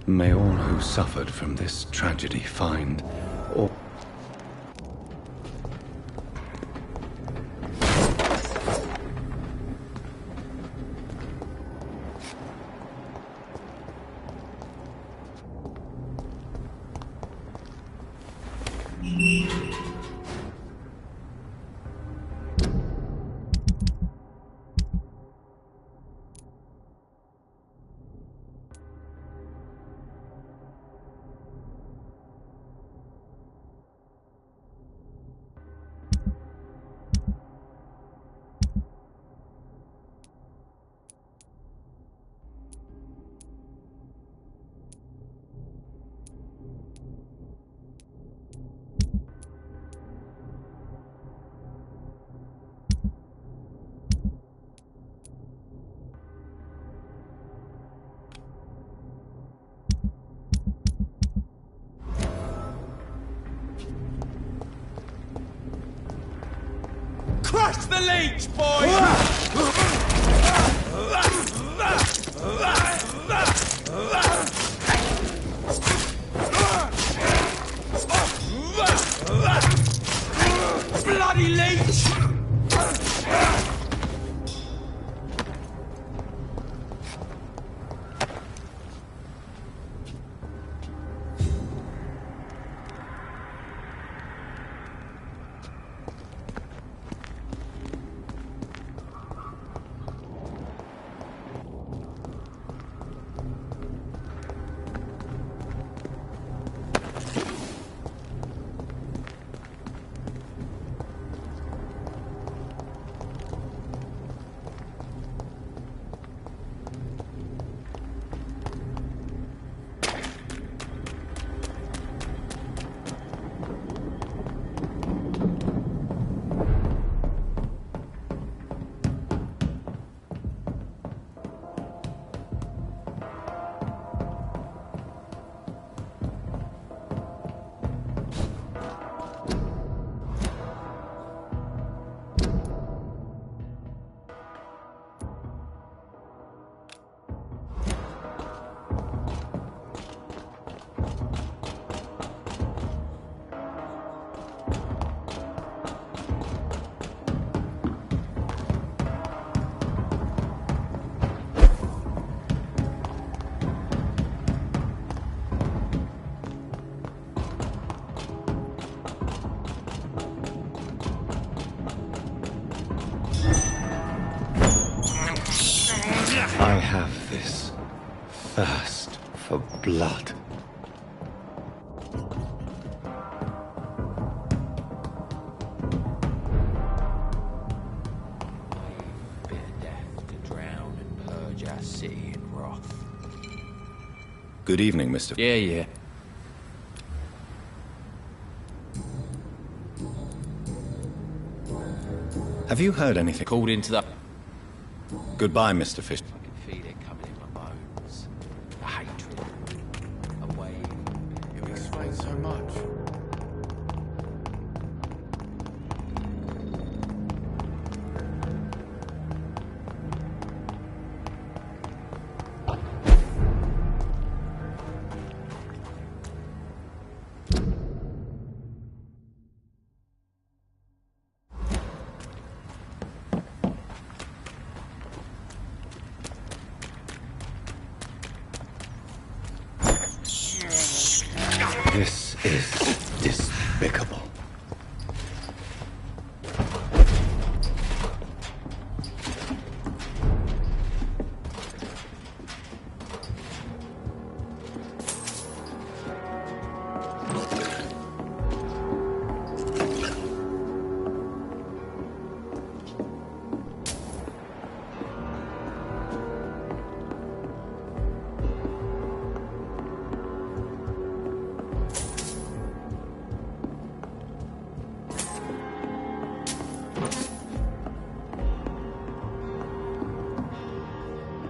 May all who suffered from this tragedy find, or Smash the leech, boys! Bloody leech! I have this thirst for blood. Bit of death to drown and purge our city in wrath. Good evening, Mr. Yeah. Have you heard anything? Called into the... Goodbye, Mr. Fish. I can feel it coming in my bones. The hatred. A wave. You explain so much. This is despicable.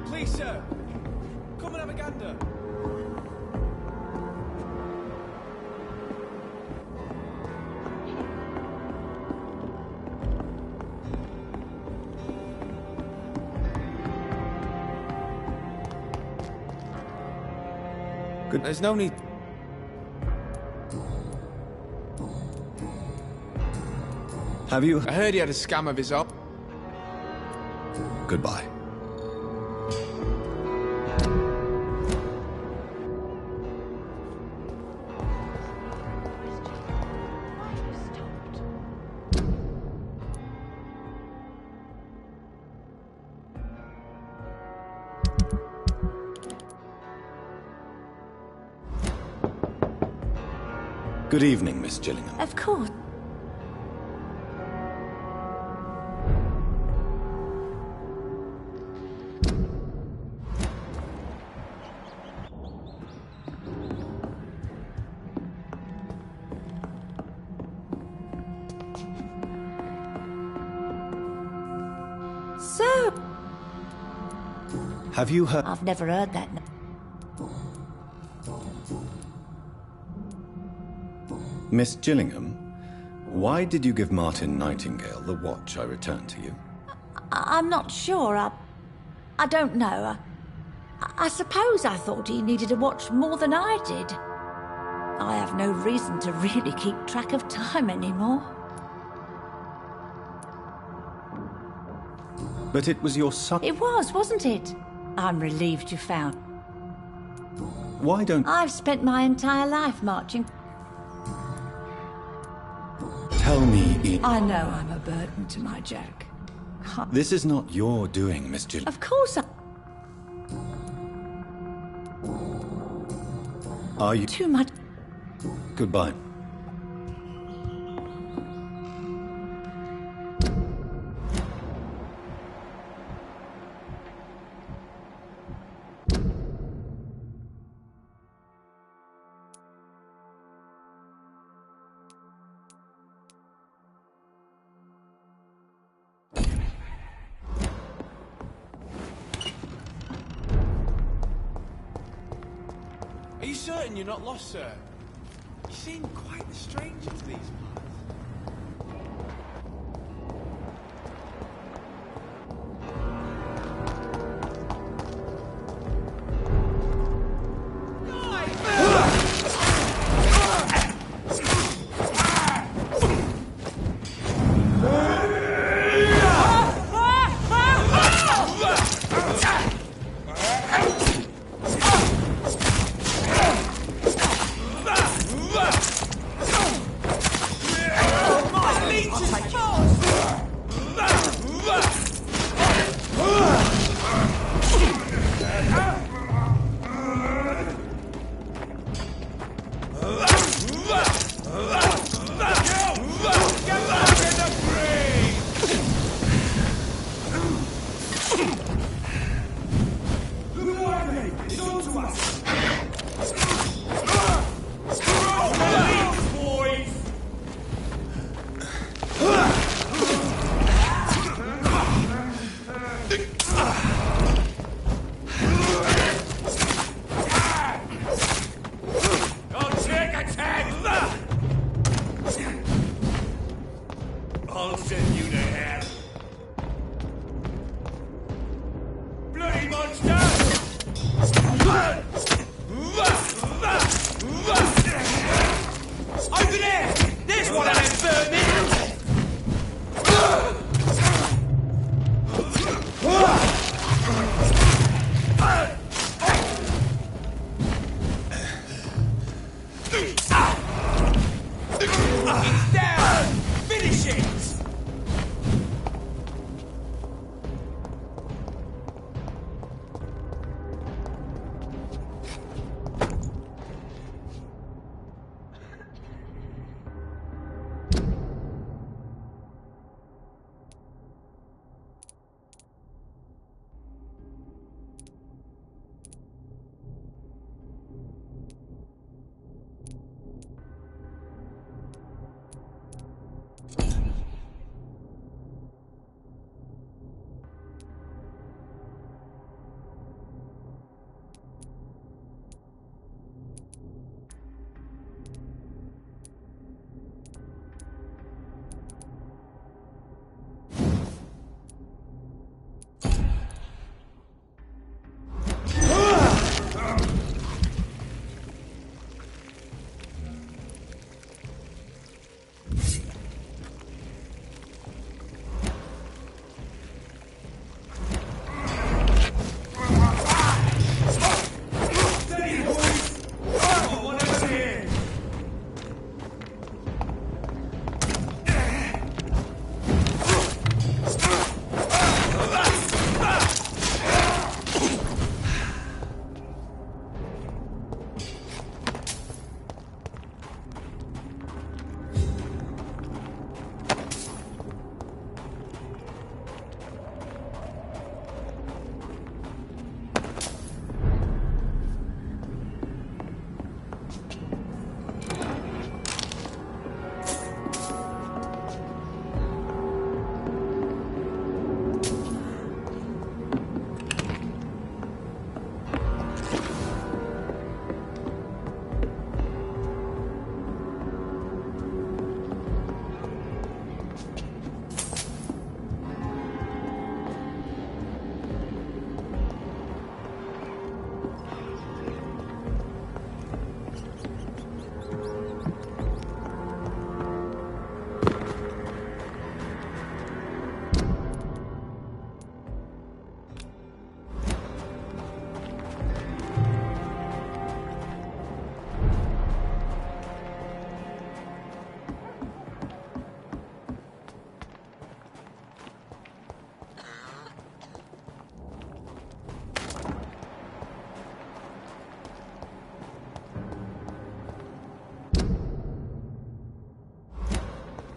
Please, sir. Come and have a gander. Good. There's no need... Have you? I heard he had a scam of his up. Goodbye. Good evening, Miss Gillingham. Of course. So, Have you heard? I've never heard that. Miss Gillingham, Why did you give Martin Nightingale the watch I returned to you? I'm not sure. I don't know. I suppose I thought he needed a watch more than I did. I have no reason to really keep track of time anymore. But it was your son. It was, wasn't it? I'm relieved you found. Why don't... I've spent my entire life marching. Tell me... I know I'm a burden to my Jack. This is not your doing, Miss Jill. Of course Are you... Too much... Goodbye. Are you certain you're not lost, sir? You seem quite the stranger to these parts.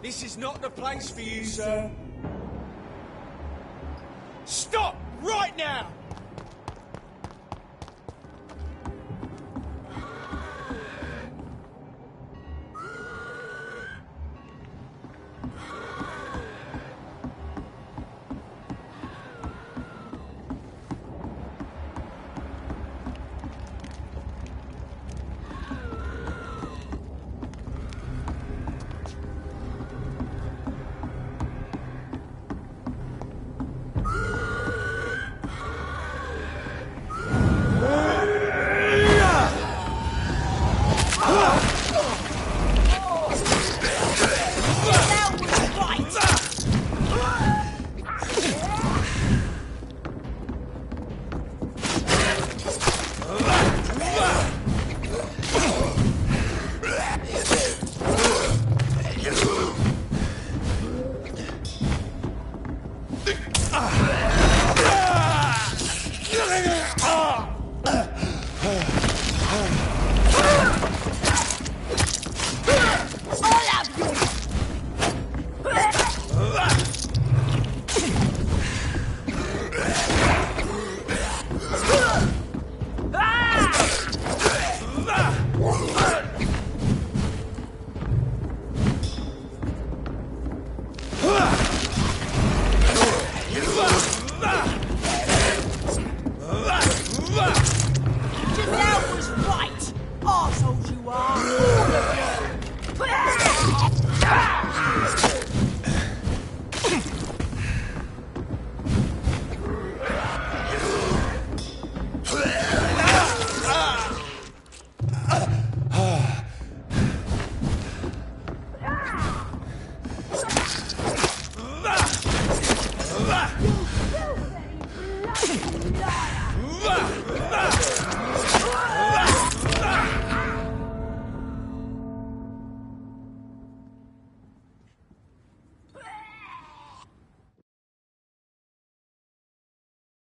This is not the place for you, sir. Stop! Right now!